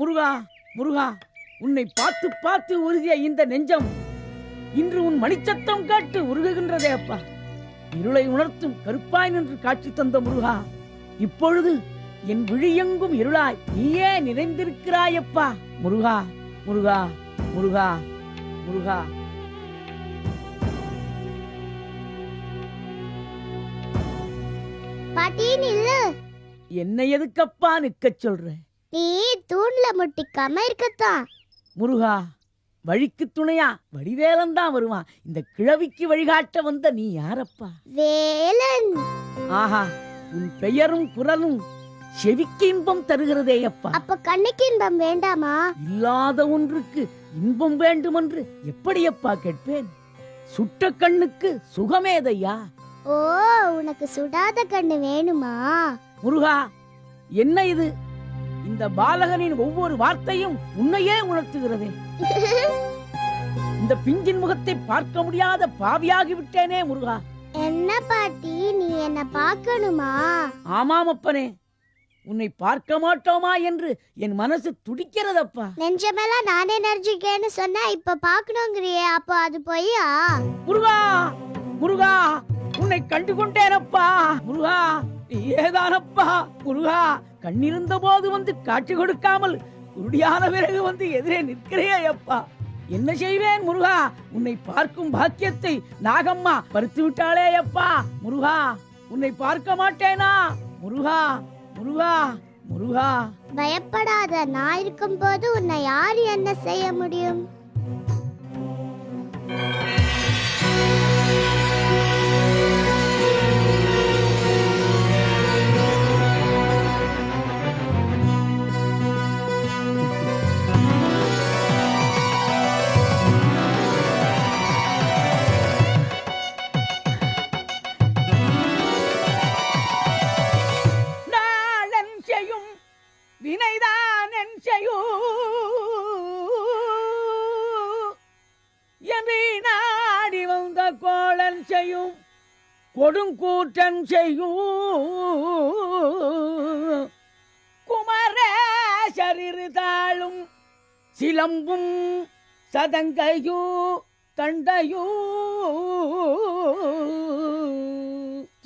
முருகா முருகா, உன்னை பார்த்து பார்த்து உருகிய இந்த நெஞ்சம் இன்று உன் மணிச்சத்தம் கேட்டு உருகுகின்றதே அப்பா. இருளை உணர்த்தும் கருப்பாய் நின்று காட்சி தந்த முருகா, இப்பொழுது என் விழியெங்கும் இருளாய் நீயே நிறைந்திருக்கிறாயப்பா. முருகா முருகா முருகா முருகா. பாட்டி நில்லு. என்ன எதுக்கப்பா நிக்கச் சொல்ற? நீ தூண்ல முட்டிக்காம இருக்கத்தான். முருகா, வழிக்கு துணையா வடிவேலன் தான் வருவான். இந்த கிழவிக்கு வழிகாட்ட வந்த நீ யாரப்பா? வேலன். ஆஹா, உன் பெயரும் குரலும் செவிக்கு இன்பம் தருகிறதே அப்பா. அப்ப கண்ணுக்கு இன்பம் வேண்டாமா? இல்லாத ஒன்றுக்கு இன்பம் வேண்டுமென்று எப்படியப்பா கேட்பேன்? சுட்ட கண்ணுக்கு சுகமேதையா? ஓ, உனக்கு சுடாத கண்ணு வேணுமா? முருகா, என்ன இது? இந்த பாலகனின் ஒவ்வொரு வார்த்தையும் உன்னையே உணர்த்துகிறதே. இந்த பிஞ்சின் முகத்தை பார்க்க முடியாத பாவியாகி விட்டேனே முருகா. என்ன பாட்டி, நீ என்ன பார்க்கணுமா? ஆமாம் அப்பனே, உன்னை பார்க்க மாட்டோமா என்று என் மனசு துடிக்கிறதப்பா. நெஞ்சமெல்லாம் நானே நெஞ்சுக்கேன்னு சொன்னா இப்ப பாக்கணுங்கிறியே, அப்போ அது பொய்யா? முருகா முருகா, உன்னை கண்டு கொண்டேனப்பா. முருகா, ஏதானப்பா முருகா, கண்ணிருந்த போது வந்து காட்சி கொடுக்காமல் குருடியான பிறகு வந்து எதிரே நிற்கிறே அப்பா. என்ன செய்வேன் முருகா? உன்னை பார்க்கும் பாக்கியத்தை நாகம்மா பறித்து விட்டாளே அப்பா. முருகா, உன்னை பார்க்க மாட்டேனா? முருகா முருகா முருகா. பயப்படாத, நான் இருக்கும் போது உன்னை யார் என்ன செய்ய முடியும்? வினைதான் என் என்று நாடி வந்த கோளன் செய்யும் கொடுங்கூற்றன் செய்யும் குமரேசரிதாளும் சிலம்பும் சதங்கையோ தண்டையோ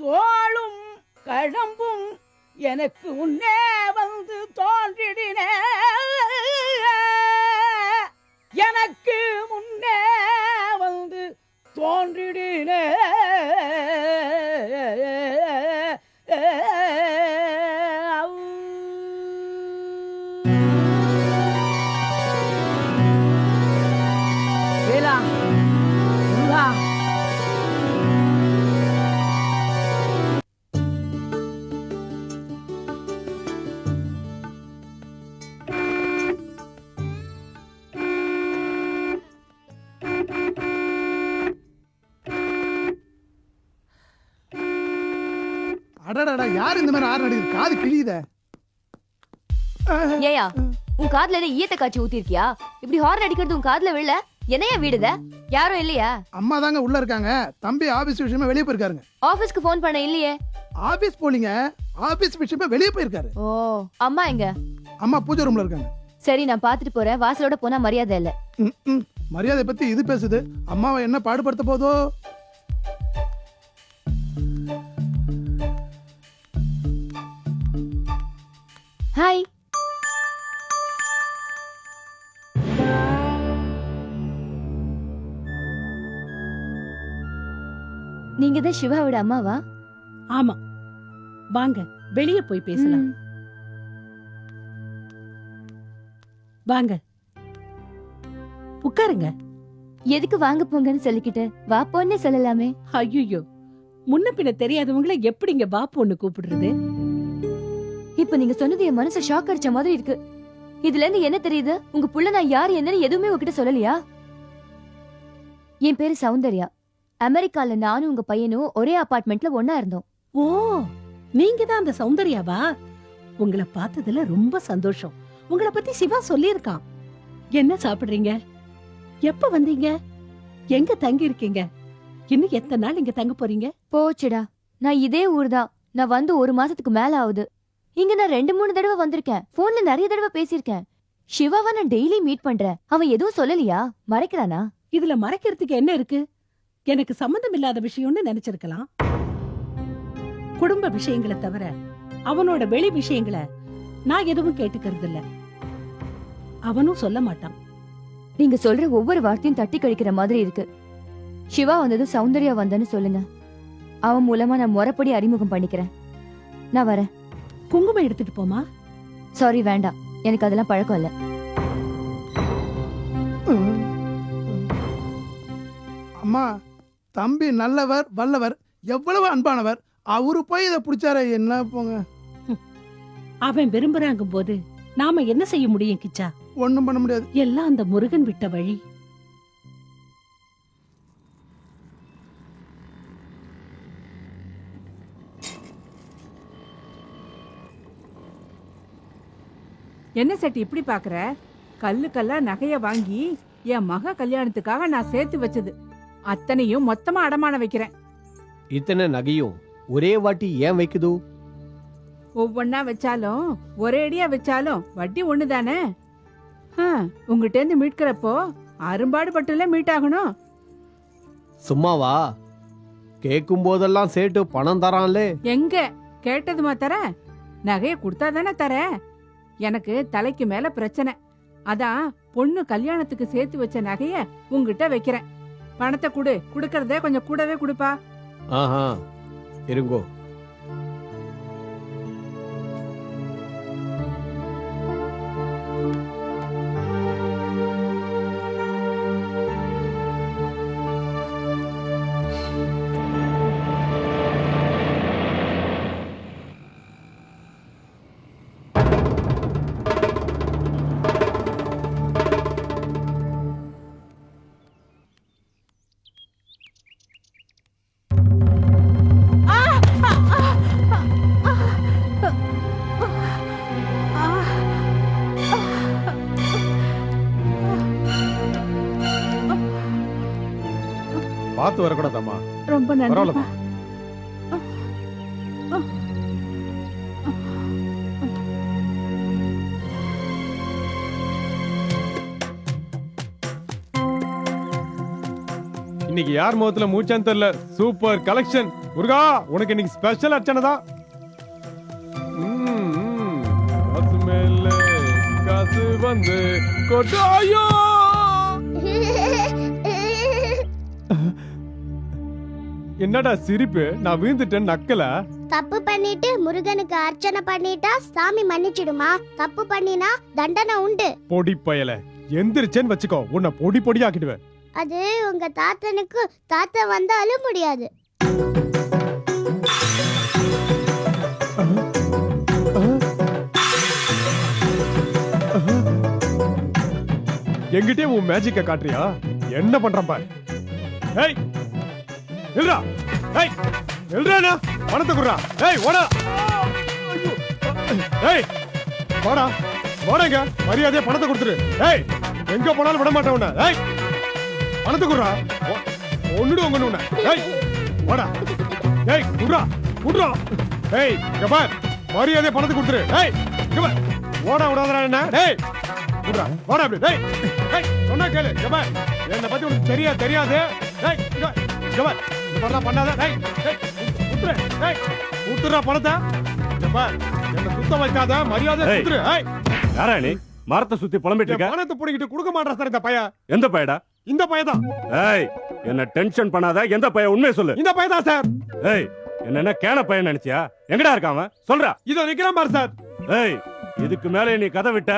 தோளும் கடம்பும் எனக்கு உன்னே வந்து தோன்றிடின, எனக்கு முன்னே வந்து தோன்றிடின. வேலா முருகா, அடடடா, யார் இந்த மாதிரி ஆறு அடிக்குது? காது கிழியுதே. ஏயா, உன் காதுல என்ன ஈயத்தை காய்ச்சி ஊத்திருக்கியா? இப்படி ஹார்ன் அடிக்கிறது உன் காதுல விழல? என்னையா வீடுத? யாரும் இல்லையா? அம்மா தாங்க உள்ள இருக்காங்க. தம்பி ஆபீஸ் விஷயமா வெளியே போயிருக்காருங்க. ஆபீஸ்க்கு போன் பண்ண இல்லையே? ஆபீஸ் போலீங்க, ஆபீஸ் விஷயமா வெளியே போயிருக்காரு. ஓ, அம்மா எங்க? அம்மா பூஜை ரூம்ல இருக்காங்க. சரி, நான் பாத்துட்டு போறேன். வாசலோட போனா மரியாதை இல்ல. மரியாதை பத்தி இது பேசுது. அம்மாவை என்ன பாடுபடுத்த போதோ? ஹாய். நீங்க தான் சிவாவோட அம்மாவா? ஆமா, வாங்க வெளியே போய் பேசலாம். வாங்க உட்காருங்க. எதுக்கு வாங்க போங்கன்னு சொல்லிக்கிட்டு வா போன்னே சொல்லலாமே. ஐயோ, முன்ன பின்ன தெரியாதவங்களை எப்படிங்க வா பொண்ணு கூப்பிடுறது? இப்ப நீங்க சொன்னது என் மனசு ஷாக் அடிச்ச மாதிரி இருக்கு. இதுல இருந்து என்ன தெரியுது? உங்க புள்ள நான் யாரு என்னன்னு எதுவுமே உங்ககிட்ட சொல்லலையா? என் பேரு சௌந்தர்யா. அமெரிக்கால நானும் உங்க பையனும் ஒரே அபார்ட்மெண்ட்ல ஒன்னா இருந்தோம். ஓ, நீங்க தான் அந்த சௌந்தர்யாவா? உங்களை பார்த்ததுல ரொம்ப சந்தோஷம். உங்களை பத்தி சிவா சொல்லியிருக்கான். என்ன சாப்பிடுறீங்க? எப்ப வந்தீங்க? எங்க தங்கி இருக்கீங்க? இன்னும் எத்தனை நாள் இங்க தங்க போறீங்க? போச்சுடா, நான் இதே ஊர் தான். நான் வந்து 1 மாசத்துக்கு மேல ஆகுது. இங்க நான் 2-3 தடவை வந்திருக்கேன். போன்ல நிறைய தடவை பேசியிருக்கேன். சிவாவை நான் டெய்லி மீட் பண்றேன். அவன் எதுவும் சொல்லலையா? மறைக்கிறானா? இதுல மறைக்கிறதுக்கு என்ன இருக்கு? எனக்கு சம்மந்தம் இல்லாத விஷயம்னு நினைச்சிருக்கலாம். குடும்ப விஷயங்களை தவிர அவனோட வெளி விஷயங்களை நான் எதுவும் கேட்டுக்கிறது இல்ல. அவனும் சொல்ல மாட்டான். நீங்க சொல்ற ஒவ்வொரு வார்த்தையும் தட்டி கழிக்கிற மாதிரி இருக்கு. சிவா வந்தது சௌந்தர்யா வந்தன்னு சொல்லுங்க. அவன் மூலமா நான் முறைப்படி அறிமுகம் பண்ணிக்கிறேன். நான் வரேன். குங்குமம் எடுத்துட்டு போமா. சாரி, வேண்டாம். எனக்கு அதெல்லாம் பழக்கம் இல்ல. அம்மா, தம்பி நல்லவர், வல்லவர், எவ்வளவு அன்பானவர். அவரு போய் இதை பிடிச்சார என்ன போங்க. அவன் விரும்புறாங்க போது நாம என்ன செய்ய முடியும் கிச்சா? ஒண்ணும் பண்ண முடியாது. எல்லாம் அந்த முருகன் விட்ட வழி. என்ன செட்டி இப்படி பாக்குற? கல்லு கல்லா நகைய வாங்கி என் மக கல்யாணத்துக்காக நான் சேர்த்து வச்சது அத்தனையும் மொத்தமா அடமான வைக்கிறேன். இத்தனை நகையும் ஒரே வாட்டி ஏன் வைக்குது? ஒவ்வொன்னா வச்சாலும் ஒரேடியா வச்சாலும் வட்டி ஒண்ணுதானே. உங்ககிட்ட இருந்து மீட்கிறப்போ அரும்பாடு பட்டுல மீட் ஆகணும். சும்மாவா? கேட்கும் போதெல்லாம் சேட்டு பணம் தரான்லே. எங்க கேட்டதுமா தர? நகைய கொடுத்தாதானே தர. எனக்கு தலைக்கு மேல பிரச்சனை. அதான் பொண்ணு கல்யாணத்துக்கு சேர்த்து வச்ச நகைய உங்ககிட்ட வைக்கிறேன். பணத்தை குடுக்கறதே கொஞ்சம் கூடவே குடுப்பா. ஆஹா, இருங்கோ. பார்த்து வரக்கூடாதாம்மா? ரொம்ப நன்றி. பரவாயில்லம்மா. இன்னைக்கு யார் முகத்துல மூச்சான்னு தெரியல. சூப்பர் கலெக்ஷன் முருகா, உனக்கு இன்னைக்கு ஸ்பெஷல் அர்ச்சனை தான். காசு மேல காசு வந்து கொட்டு. ஐயோ, என்னடா சிரிப்பு? நான் வீழ்ந்துட்டேன் நக்கல. தப்பு பண்ணிட்டு முருகனுக்கு அர்ச்சனை பண்ணிட்டா சாமி மன்னிச்சிடுமா? தப்பு பண்ணினா தண்டனை உண்டு. பொடி பயல, எந்திரிச்சேன்னு வச்சுக்கோ, உன்னை பொடி பொடி ஆக்கிடுவேன். அது உங்க தாத்தனுக்கு தாத்தா வந்தாலும் முடியாது. எங்கிட்டே உன் மேஜிக்க காட்டுறியா? என்ன பண்றான் பாரு. ஏய் நில்றா. ஏய் நில்றானா? பணத்தை குடுறா. ஏய் ஓடா. ஏய் வாடா வாடங்க, மரியாதையா பணத்தை கொடுத்துரு. ஏய் எங்க போனாலும் விட மாட்டேன் உன்னை. ஏய் பணத்தை குடுறா. ஒண்ணுடு உங்க உன்னை. ஏய் வாடா. ஏய் குடுறா குடுறா. ஏய் இங்க பார், மரியாதையா பணத்தை கொடுத்துரு. ஏய் இங்க பார், ஓட விடாதடா என்ன. ஏய் குடுறா வாடா அப்படி. ஏய் ஏய் சொன்னா கேளு. இங்க பார், என்னை பத்தி உனக்கு தெரியாது. ஏய் இங்க பார், இந்த மாதிரிலாம் பண்ணாத. ஏய் ஏய் குடுறா. ஏய் குடுறா பணத்தை. இங்க பார், என்ன சுத்தம் வைக்காத, மரியாதை குடுத்துரு. ஏய் யாரா நீ? மரத்தை சுத்தி புலம்பிட்டு இருக்க. பணத்தை புடிக்கிட்டு கொடுக்க மாட்டா சார் இந்த பையன். எந்த பையடா? இந்த பையன் தான். ஏய் என்ன டென்ஷன் பண்ணாத. எந்த பையன்? உண்மையை சொல்லு. இந்த பையன் தான் சார். ஏய் என்ன கேன பையன் நினைச்சியா? எங்கடா இருக்கான் அவன்? சொல்றா. இதோ நிக்கிறான் பாரு சார். ஏய் இதுக்கு மேல நீ கதை விட்ட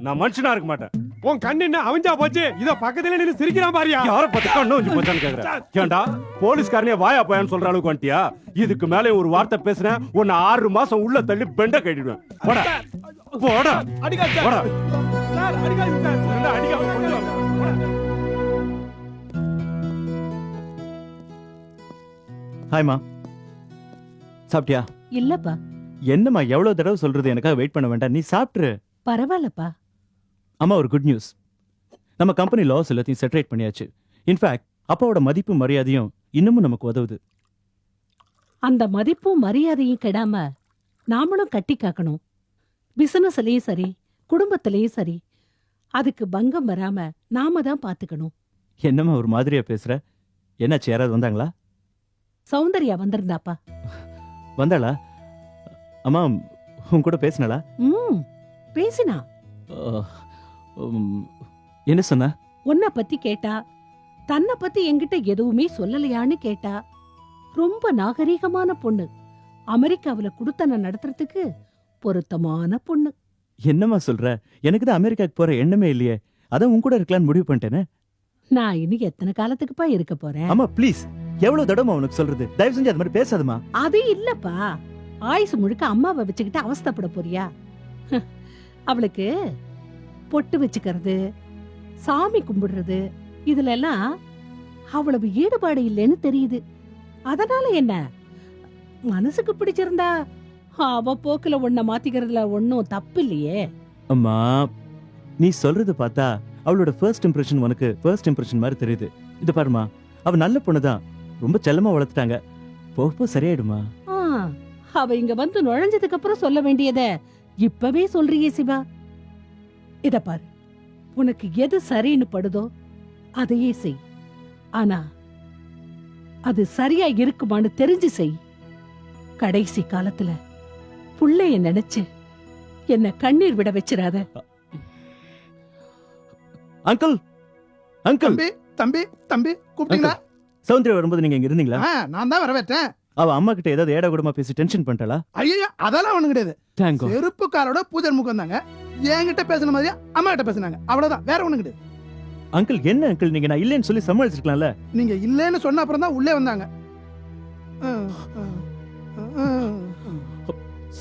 நான் மனுஷனா இருக்க மாட்டேன். உன் கண்ணு என்ன அவிஞ்சா போச்சு? இத பக்கத்துல நின்னு சிரிக்கிறான் பாரியா. யார பத்தி கண்ணு வச்சு போச்சான்னு கேக்குறேன். ஏண்டா போலீஸ்காரனே வாயா போயான்னு சொல்ற அளவுக்கு வந்துட்டியா? இதுக்கு மேல ஒரு வார்த்தை பேசுறேன், உன்னை 6 மாசம் உள்ள தள்ளி பெண்ட கட்டிடுவேன். போடா போடா. அடிக்காத போடா. சார், அடிக்காத சார். என்ன அடிக்காத கொண்டு வாங்க. ஹாய்மா, சாப்பிட்டியா? இல்லப்பா. என்னம்மா எவ்வளவு தடவை சொல்றது எனக்காக வெயிட் பண்ண வேண்டாம், நீ சாப்பிட்டுரு. பரவாயில்லப்பா. அம்மா, ஒரு குட் நியூஸ். நம்ம கம்பெனி லாஸ் எல்லாத்தையும் செட்டரேட் பண்ணியாச்சு. இன்ஃபேக்ட் அப்பாவோட மதிப்பு மரியாதையும் இன்னமும் நமக்கு உதவுது. அந்த மதிப்பும் மரியாதையும் கெடாம நாமளும் கட்டி காக்கணும். பிசினஸ்லயும் சரி, குடும்பத்திலயும் சரி, அதுக்கு பங்கம் வராம நாம தான் பாத்துக்கணும். என்னம்மா ஒரு மாதிரியா பேசுற? என்னாச்சு, யாராவது வந்தாங்களா? சௌந்தர்யா வந்திருந்தாப்பா. வந்தாளா? அம்மா உன் கூட பேசினாளா? பேசினா. என்ன சொன்னா? உன்னை பத்தி கேட்டா, தன்னை பத்தி என்கிட்ட எதுவுமே சொல்லலையான்னு கேட்டா. ரொம்ப நாகரீகமான பொண்ணு, அமெரிக்காவுல குடுத்தன நடத்துறதுக்கு பொருத்தமான பொண்ணு. என்னம்மா சொல்ற? எனக்கு தான் அமெரிக்காக்கு போற எண்ணமே இல்லையே. அதான் உன் கூட இருக்கலாம்னு முடிவு பண்ணிட்டேனே. நான் இன்னும் எத்தனை காலத்துக்குப்பா இருக்க போறேன்? அம்மா ப்ளீஸ், எவ்வளவு தடவை உனக்கு சொல்றது? தயவு செஞ்சு அது மாதிரி பேசாதம்மா. அது இல்லப்பா, ஆயுசு முழுக்க அம்மாவை வச்சுக்கிட்டு அவஸ்தைப்பட போறியா? அவளுக்கு பொட்டு வச்சுக்கிறது, சாமி கும்பிடுறது, இதுல எல்லாம் அவ்வளவு ஈடுபாடு இல்லைன்னு தெரியுது. அதனால என்ன, மனசுக்கு பிடிச்சிருந்தா அவ போக்குல உன்னை மாத்திக்கிறதுல ஒன்னும் தப்பு இல்லையே. அம்மா நீ சொல்றது பார்த்தா அவளோட ஃபர்ஸ்ட் இம்ப்ரெஷன் உனக்கு ஃபர்ஸ்ட் இம்ப்ரெஷன் மாதிரி தெரியுது. இது பாருமா, அவ நல்ல பொண்ணுதான், ரொம்ப செல்லமா வளர்த்துட்டாங்க. போக சரியாயிடுமா? அவ இங்க வந்து நுழைஞ்சதுக்கு அப்புறம் சொல்ல வேண்டியத இப்பவே சொல்றியே சிவா. இத பாரு, உனக்கு எது சரின்னு படுதோ அதையே செய். ஆனா அது சரியா இருக்குமான்னு தெரிஞ்சு செய். கடைசி காலத்துல புள்ளைய நினைச்சு என்ன கண்ணீர் விட வச்சிராத. அங்கிள் அங்கிள், தம்பி தம்பி தம்பி கூப்பிட்டீங்களா? சௌந்தர்யா வரும்போது நீங்க இங்க இருந்தீங்களா? நான் தான் வரவேற்றேன். அவ அம்மா கிட்ட ஏதாவது ஏடா கூடமா பேசி டென்ஷன் பண்ணிட்டாளா? ஐயோ அதெல்லாம் ஒண்ணு கிடையாது. தேங்க் செருப்பு காரோட பூஜை முகம் வந்தாங்க. என்கிட்ட பேசின மாதிரியா அம்மா கிட்ட பேசினாங்க, அவ்வளவுதான், வேற ஒண்ணு கிடையாது. அங்கிள் என்ன அங்கிள், நீங்க நான் இல்லைன்னு சொல்லி சமாளிச்சிருக்கலாம்ல. நீங்க இல்லைன்னு சொன்ன அப்புறம் தான் உள்ளே வந்தாங்க.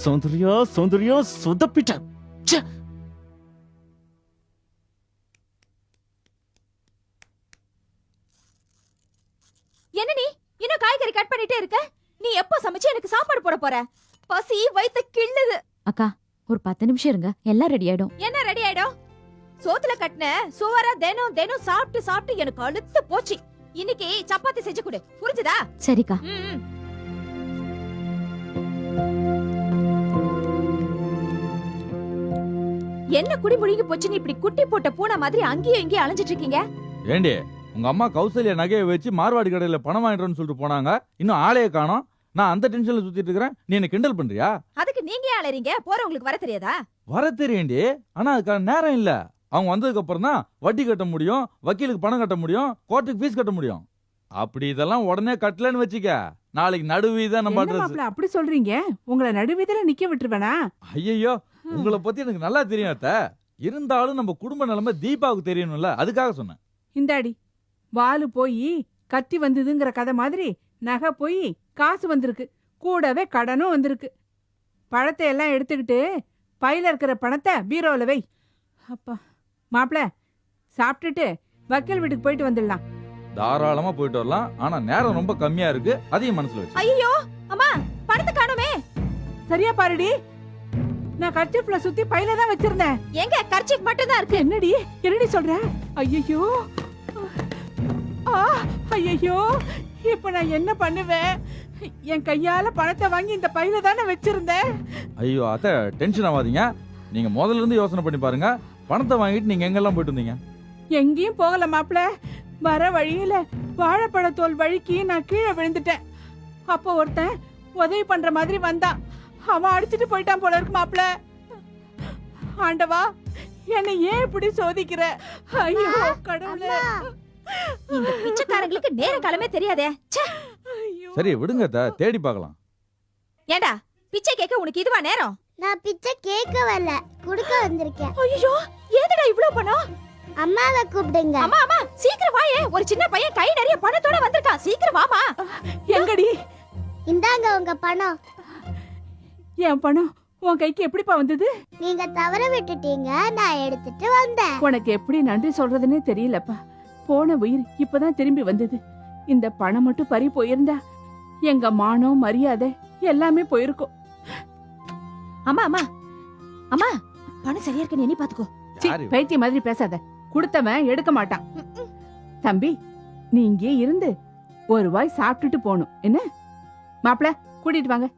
சௌந்தர்யா சௌந்தர்யா சொதப்பிட்ட. என்ன நீ இன்னும் காய்கறி கட் பண்ணிட்டே இருக்க? நீ எப்போ சமைச்சு எனக்கு சாப்பாடு போட போற? பசி வயித்த கிள்ளுது. அக்கா ஒரு 10 நிமிஷம் இருங்க, எல்லாம் ரெடி ஆயிடும். என்ன ரெடி ஆயிடும்? சோத்துல கட்டின சுவரா தினம் தினம் சாப்பிட்டு சாப்பிட்டு எனக்கு அழுத்து போச்சு. இன்னைக்கு சப்பாத்தி செஞ்சு கொடு, புரிஞ்சுதா? சரிக்கா. என்ன குடி முழுகி போச்சுன்னு இப்படி குட்டி போட்ட பூனை மாதிரி அங்கேயும் இங்கேயும் அலைஞ்சிட்டு இருக்கீங்க? ஏண்டி, உங்க அம்மா கௌசல்யா நகையை வச்சு மார்வாடி கடையில பணம் வாங்கிட்டோன்னு சொல்லிட்டு போனாங்க, இன்னும் ஆளையே காணோம். நான் அந்த டென்ஷன்ல சுத்திட்டு இருக்கிறேன், நீ என்ன கிண்டல் பண்றியா? அதுக்கு நீங்க ஏன் அலைறீங்க? போறவங்களுக்கு வர தெரியாதா? வர தெரியும்டி, ஆனா அதுக்கான நேரம் இல்ல. அவங்க வந்ததுக்கு அப்புறம் தான் வட்டி கட்ட முடியும், வக்கீலுக்கு பணம் கட்ட முடியும், கோர்ட்டுக்கு ஃபீஸ் கட்ட முடியும். அப்படி இதெல்லாம் உடனே கட்டலன்னு வச்சுக்க, நாளைக்கு நடுவீதான் நம்ம அட்ரஸ். அப்படி சொல்றீங்க? உங்களை நடுவீதில நிக்க விட்டுருவேனா? ஐயோ, உங்களை பத்தி எனக்கு நல்லா தெரியும் அத்தை. இருந்தாலும் நம்ம குடும்ப நிலைமை தீபாவுக்கு தெரியணும்ல, அதுக்காக சொன்னேன். இந்தாடி, வாலு போய் கத்தி வந்ததுங்கிற கதை மாதிரி நகை போய் காசு வந்திருக்கு, கூடவே கடனும் வந்திருக்கு. பழத்தை எல்லாம் எடுத்துக்கிட்டு பையில இருக்கிற பணத்தை பீரோல வை. அப்பா மாப்பிள, சாப்பிட்டுட்டு வக்கீல் வீட்டுக்கு போயிட்டு வந்துடலாம். தாராளமா போயிட்டு வரலாம், ஆனா நேரம் ரொம்ப கம்மியா இருக்கு, அதையும் மனசுல வச்சு. ஐயோ அம்மா, பணத்தை காணோமே. சரியா பாருடி, நான் கர்ச்சீஃப்ல சுத்தி பையில தான் வச்சிருந்தேன். எங்க கர்ச்சீஃப் மட்டும் தான் இருக்கு. என்னடி சொல்ற? ஐயோ ஐயோ, இப்ப நான் என்ன பண்ணுவேன்? என் கையால பணத்தை வாங்கி இந்த பையில தானே வச்சிருந்தேன். ஐயோ அத்தை, டென்ஷன் ஆகாதீங்க. நீங்க முதல்ல இருந்து யோசனை பண்ணி பாருங்க. பணத்தை வாங்கிட்டு நீங்க எங்கெல்லாம் போயிட்டு இருந்தீங்க? எங்கேயும் போகல மாப்பிள. வர வழியில வாழைப்பழத்தோல் வழுக்கி நான் கீழே விழுந்துட்டேன். அப்ப ஒருத்தன் உதவி பண்ற மாதிரி வந்தான். அவன் அடிச்சிட்டு போயிட்டான் போல இருக்கு மாப்பிள. ஆண்டவா, என்னை ஏன் இப்படி சோதிக்கிற? ஐயோ கடவுளே, இந்த பிச்சைக்காரங்களுக்கு நேர காலமே தெரியாதே. சரி விடுங்க அத்தை, தேடி பார்க்கலாம். ஏண்டா பிச்சை கேட்க உனக்கு இதுவா நேரம்? நான் பிச்சை கேட்க வரல, குடுக்க வந்திருக்கேன். ஐயோ, ஏதுடா இவ்ளோ பணம்? அம்மாவை கூப்பிடுங்க. அம்மா அம்மா சீக்கிரம் வாயே, ஒரு சின்ன பையன் கை நிறைய பணத்தோட வந்திருக்கான், சீக்கிரம் வாமா. எங்கடி? இந்தாங்க உங்க பணம். என் பணம் உன் கைக்கு எப்படிப்பா வந்தது? நீங்க தவற விட்டுட்டீங்க, நான் எடுத்துட்டு வந்தேன். உனக்கு எப்படி நன்றி சொல்றதுன்னே தெரியலப்பா. போன உயிர் இப்பதான் திரும்பி வந்தது. இந்த பணம் மட்டும் பறி போயிருந்தா எங்க மானம் மரியாதை எல்லாமே போயிருக்கும். அம்மா அம்மா அம்மா, பணம் சரியா இருக்கு, நீ பாத்துக்கோ. பைத்திய மாதிரி பேசாத, கொடுத்தவன் எடுக்க மாட்டான். தம்பி, நீ இங்கே இருந்து ஒரு வாய் சாப்பிட்டுட்டு போகணும். என்ன மாப்பிள, கூட்டிட்டு வாங்க.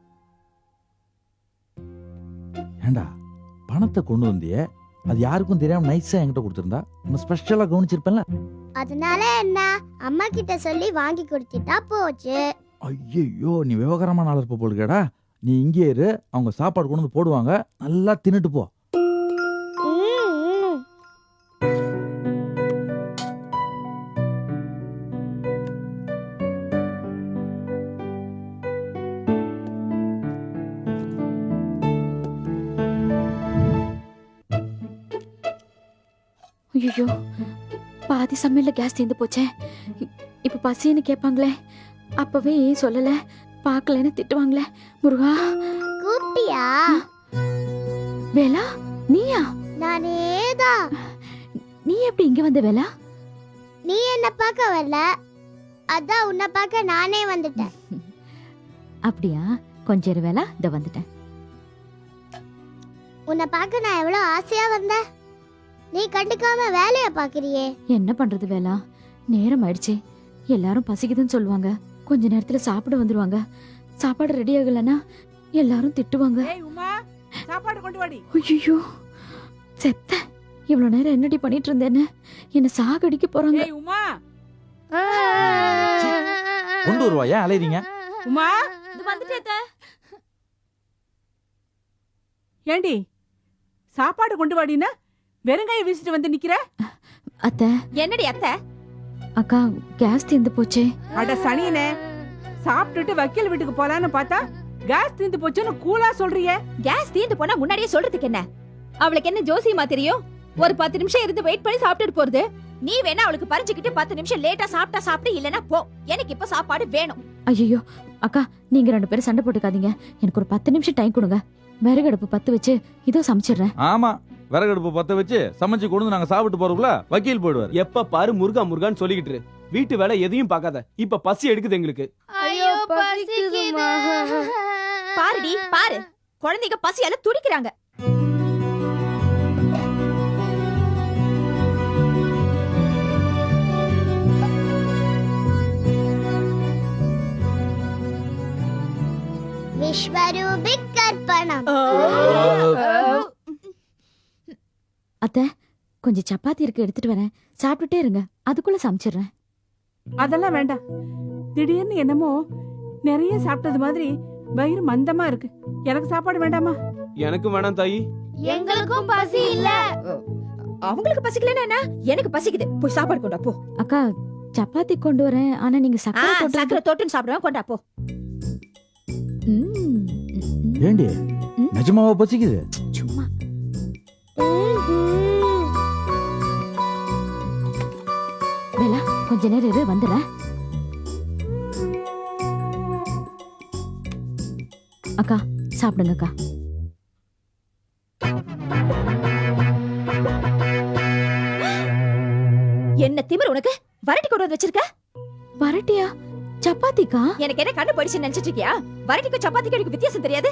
ஏண்டா, பணத்தை கொண்டு வந்தியே, அது யாருக்கும் தெரியாம நைஸா என்கிட்ட கொடுத்திருந்தா நம்ம ஸ்பெஷலா கவனிச்சிருப்பேன்ல. அதனால என்ன, அம்மா கிட்ட சொல்லி வாங்கி கொடுத்துட்டா போச்சு. ஐயோ, நீ விவகாரமான ஆள் இருப்ப போலுக்கேடா. நீ இங்கே இரு, அவங்க சாப்பாடு கொண்டு வந்து போடுவாங்க, நல்லா தின்னுட்டு போ. ம், ம். ஐயோ, பாதி சமையல்ல கேஸ் தீர்ந்து போச்சே. இப்ப பசின்னு கேட்பாங்களே, அப்பவே ஏன் சொல்லல, பார்க்கலன்னு திட்டுவாங்களே. முருகா, கூப்பிட்டியா? வேலா நீயா? நானேதான். நீ எப்படி இங்க வந்த வேலா? நீ என்ன பார்க்க வரல, அதான் உன்னை பார்க்க நானே வந்துட்டேன். அப்படியா? கொஞ்சம் இரு வேலா, இத வந்துட்டேன். உன்னை பார்க்க நான் எவ்வளவு ஆசையா வந்தேன், நீ கண்டுக்காம வேலைய பாக்குறியே. என்ன பண்றது வேலா, நேரம் ஆயிடுச்சு. எல்லாரும் பசிக்குதுன்னு சொல்லுவாங்க, கொஞ்ச நேரத்துல சாப்பிட வந்துருவாங்க. சாப்பாடு ரெடி ஆகலன்னா எல்லாரும் திட்டுவாங்க. ஏய் உமா, சாப்பாடு கொண்டு வாடி. ஐயோ, செத்த. இவ்வளவு நேரம் என்னடி பண்ணிட்டு இருந்தேன்னு என்ன சாகடிக்க போறாங்க. ஏய் உமா, கொண்டு வருவா, ஏன் அலையறீங்க? உமா இது வந்துட்டே. ஏண்டி சாப்பாடு கொண்டு வாடினா வெறுங்காய வீசிட்டு வந்து நிக்கிற? அத்தை. என்னடி அத்தை? அக்கா, கேஸ் தீர்ந்து போச்சே. அட சனியனே, சாப்பிட்டுட்டு வக்கீல் வீட்டுக்கு போலான்னு பார்த்தா கேஸ் தீர்ந்து போச்சுன்னு கூலா சொல்றியே. கேஸ் தீர்ந்து போனா முன்னாடியே சொல்றதுக்கு என்ன? அவளுக்கு என்ன ஜோசியமா தெரியும்? ஒரு 10 நிமிஷம் இருந்து வெயிட் பண்ணி சாப்பிட்டுட்டு போறது. நீ வேணா அவளுக்கு பறிச்சுக்கிட்டு 10 நிமிஷம் லேட்டா சாப்பிட்டா சாப்பிட்டு, இல்லனா போ. எனக்கு இப்ப சாப்பாடு வேணும். ஐயோ அக்கா, நீங்க 2 பேரும் சண்டை போட்டுக்காதீங்க. எனக்கு ஒரு 10 நிமிஷம் டைம் கொடுங்க. விறகடுப்பு பத்து வச்சு இதோ சமைச்சிடுறேன். ஆமா, விறகடுப்பு பத்த வச்சு சமைச்சு கொண்டு நாங்க சாப்பிட்டு போறதுக்குள்ள வக்கீல் போயிடுவார். எப்ப பாரு முருகா முருகான்னு சொல்லிக்கிட்டு இரு. வீட்டு வேலை எதையும் பார்க்காத. இப்ப பசி எடுக்குது எங்களுக்கு. ஐயோ பசிக்குதுமா. பாருடி பாரு, குழந்தைங்க பசியால துடிக்கிறாங்க. விஸ்வரூபி கற்பனம். அத்தை, கொஞ்சம் சப்பாத்தி இருக்கு, எடுத்துட்டு வரேன். சாப்பிட்டுட்டே இருங்க, அதுக்குள்ள சமைச்சிடுறேன். அதெல்லாம் வேண்டாம். திடீர்னு என்னமோ நிறைய சாப்பிட்டது மாதிரி வயிறு மந்தமா இருக்கு. எனக்கு சாப்பாடு வேண்டாமா? எனக்கு வேணாம் தாயி. எங்களுக்கும் பசி இல்ல. அவங்களுக்கு பசிக்கலன்னா என்ன? எனக்கு பசிக்குது. போய் சாப்பாடு கொண்டா போ. அக்கா, சப்பாத்தி கொண்டு வரேன், ஆனா நீங்க சக்கரை தொட்டுன்னு சாப்பிடுவேன், கொண்டா போ. ஏண்டி நிஜமாவா பசிக்குது? சும்மா வேலா, கொஞ்ச நேரம் இரு, வந்துடுறேன். அக்கா, சாப்பிடுங்க அக்கா. என்ன திமிரு உனக்கு? வரட்டி கொண்டு வந்து வச்சிருக்க? வரட்டியா? சப்பாத்திக்கா? எனக்கு என்ன கண்ணு படிச்சுன்னு நினைச்சிட்டு இருக்கியா? வரட்டிக்கு சப்பாத்திக்கு எனக்கு வித்தியாசம் தெரியாது.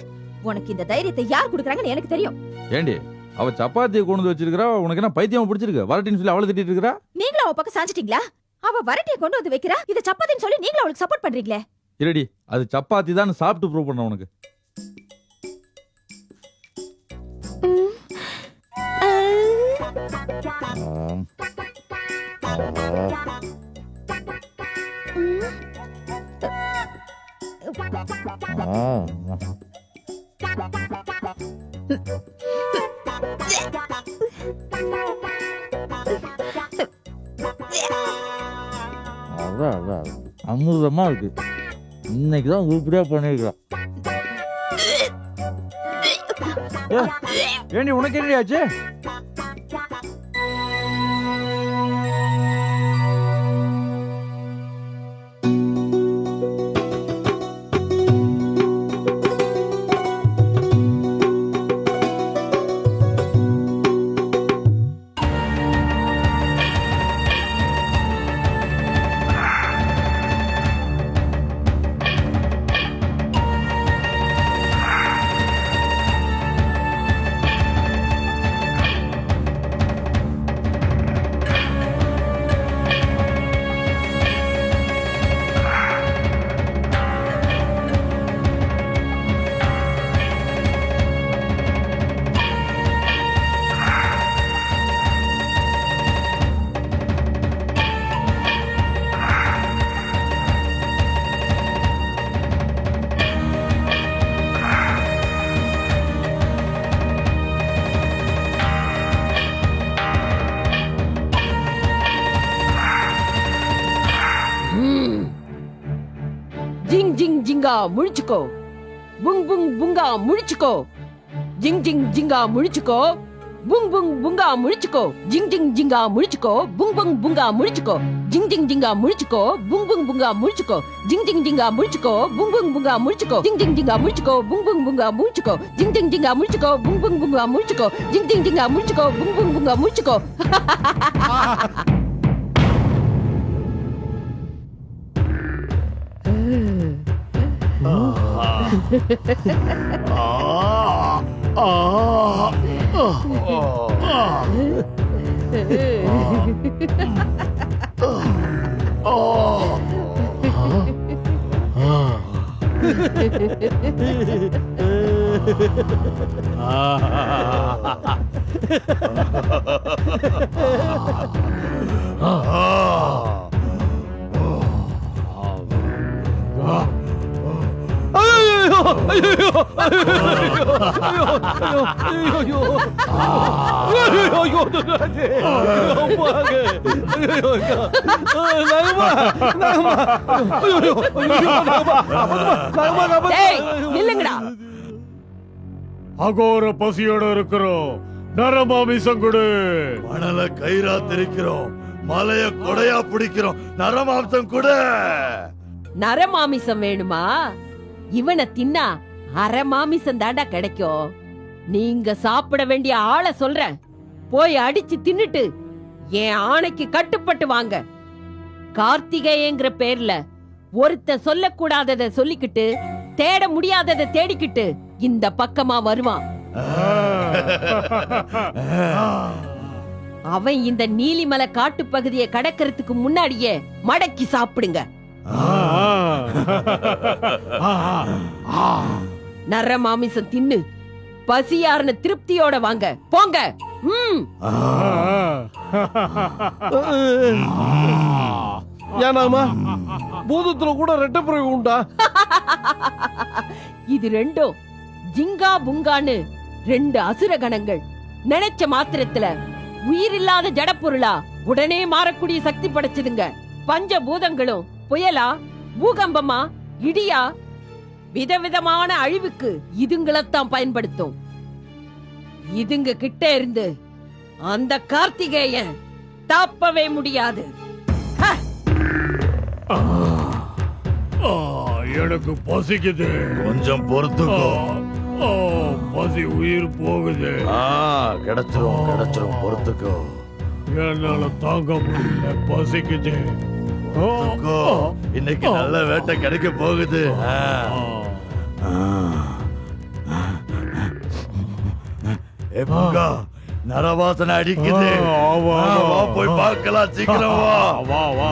உனக்கு இந்த தைரியத்தை யார் கொடுக்குறாங்கன்னு எனக்கு தெரியும். ஏண்டி, அவ சப்பாத்தியை கொண்டு வந்து வச்சிருக்கா, உனக்கு என்ன பைத்தியம் பிடிச்சிருக்கு? வரட்டின்னு சொல்லி அவளை திட்டிட்டு இருக்கா? நீங்களும் அவ பக்கம் சாஞ்சிட்டீங்களா? அவ வரட்டியை கொண்டு வந்து வைக்கிறா, இத சப்பாத்தின்னு சொல்லி நீங்களும் அவளுக்கு சப்போர்ட் பண்றீங்களே. இருடி, அது சப்பாத்தி தான் சாப்பிட்டு ப்ரூவ் பண்ண உனக்கு. அமிர்தமா இருக்கு. இன்னைக்குதான் உருப்படியா பண்ணிருக்கா. ஏண்டி, உனக்கு என்னடி ஆச்சு? ஜிங்கா முழிச்சுக்கோ, புங் புங் புங்கா முழிச்சுக்கோ, ஜிங் ஜிங் ஜிங்கா முழிச்சுக்கோ, புங் புங் புங்கா முழிச்சுக்கோ, ஜிங் ஜிங் ஜிங்கா முழிச்சுக்கோ, புங் புங் புங்கா முழிச்சுக்கோ, ஜிங் ஜிங் ஜிங்கா முழிச்சுக்கோ, புங் புங் புங்கா முழிச்சுக்கோ, ஜிங் ஜிங் ஜிங்கா முழிச்சுக்கோ, புங் புங் புங்கா முழிச்சுக்கோ, ஜிங் ஜிங் ஜிங்கா முழிச்சுக்கோ, புங் புங் புங்கா முழிச்சுக்கோ, ஜிங் ஜிங் ஜிங்கா முழிச்சுக்கோ, புங் புங் புங்கா முழிச்சுக்கோ, ஜிங் ஜிங் ஜிங்கா முழிச்சுக்கோ, புங் புங் புங்கா முழிச்சுக்கோ. இல்லங்கடா, அகோர பசியோட இருக்கிறோம், நரமாமிசம் கொடு. மணல கயிறா திரிக்கிறோம், மலைய கொடையா பிடிக்கிறோம், நரமாம்சம் கொடு. நரமாமிசம் வேணுமா? இவனை தின்னா அரை மாமிசம் தாண்டா கிடைக்கும். நீங்க சாப்பிட வேண்டிய ஆளை சொல்றேன், போய் அடிச்சு தின்னுட்டு என் ஆணைக்கு கட்டுப்பட்டு வாங்க. கார்த்திகேயங்கிற பேர்ல ஒருத்த சொல்லக்கூடாததை சொல்லிக்கிட்டு தேட முடியாததை தேடிக்கிட்டு இந்த பக்கமா வருவான். அவன் இந்த நீலிமலை காட்டு பகுதியை கடக்கிறதுக்கு முன்னாடியே மடக்கி சாப்பிடுங்க. நர மாமிசம் தின்னு பசியார்ன திருப்தியோட வாங்க, போங்க. ஏனாமா பூதத்துல கூட ரெட்டப்பிறவி உண்டா? இது ரெண்டும் ஜிங்கா புங்கான்னு ரெண்டு அசுர கணங்கள். நினைச்ச மாத்திரத்துல உயிரில்லாத ஜடப்பொருளா உடனே மாறக்கூடிய சக்தி படைச்சதுங்க. பஞ்சபூதங்களும் புயலா, பூகம்பமா, இடியா, விதவிதமான அழிவுக்கு இதுங்களைத்தான் பயன்படுத்தும். இதுங்க கிட்ட இருந்து அந்த கார்த்திகேயன் தப்பவே முடியாது. எனக்கு பசிக்குது, கொஞ்சம் பொறுத்துக்கோ. பசி உயிர் போகுது. கிடைச்சிரும் கிடைச்சிரும், பொறுத்துக்கோ. என்னால தாங்க முடியல, பசிக்குது. இன்னைக்கு நல்ல வேட்டை கிடைக்க போகுது. நரவாசனை அடிக்குது, போய் பார்க்கலாம், சீக்கிரம் வா. வா வா.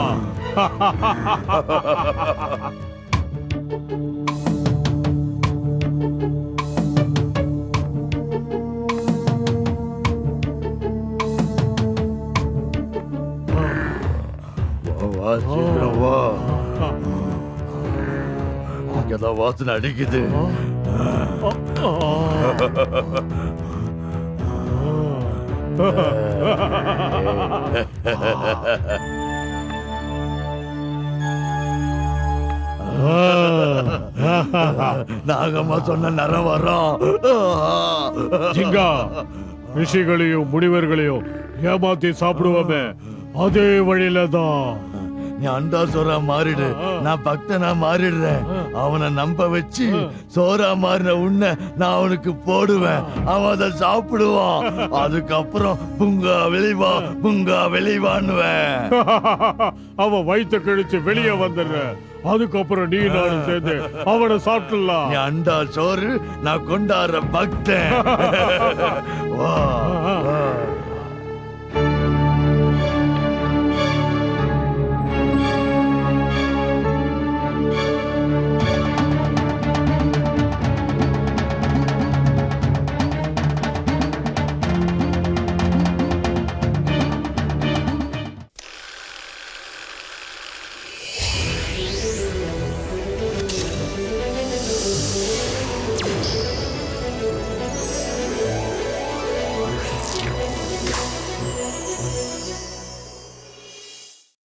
சீக்கிரம் வா, இங்கதான் வாசனை அடிக்குது. நாகம்மா சொன்ன நரம் வரோம். ஜிங்கா, ரிஷிகளையும் முனிவர்களையும் ஏமாத்தி சாப்பிடுவோமே, அதே வழியில தான். நீ அண்டா சோறா மாறிடு, நான் பக்தனா மாறிடுறேன். அவனை நம்ப வச்சு சோறா மாறின உன்னை நான் அவனுக்கு போடுவேன், அவன் அதை சாப்பிடுவான். அதுக்கப்புறம் புங்கா வெளிவா புங்கா வெளிவான்னுவேன். அவன் வயிற்ற கழிச்சு வெளியே வந்துடுற, அதுக்கப்புறம் நீ நானும் சேர்ந்து அவனை சாப்பிடலாம். நீ அண்டா சோறு, நான் கொண்டாடுற பக்தன். வா.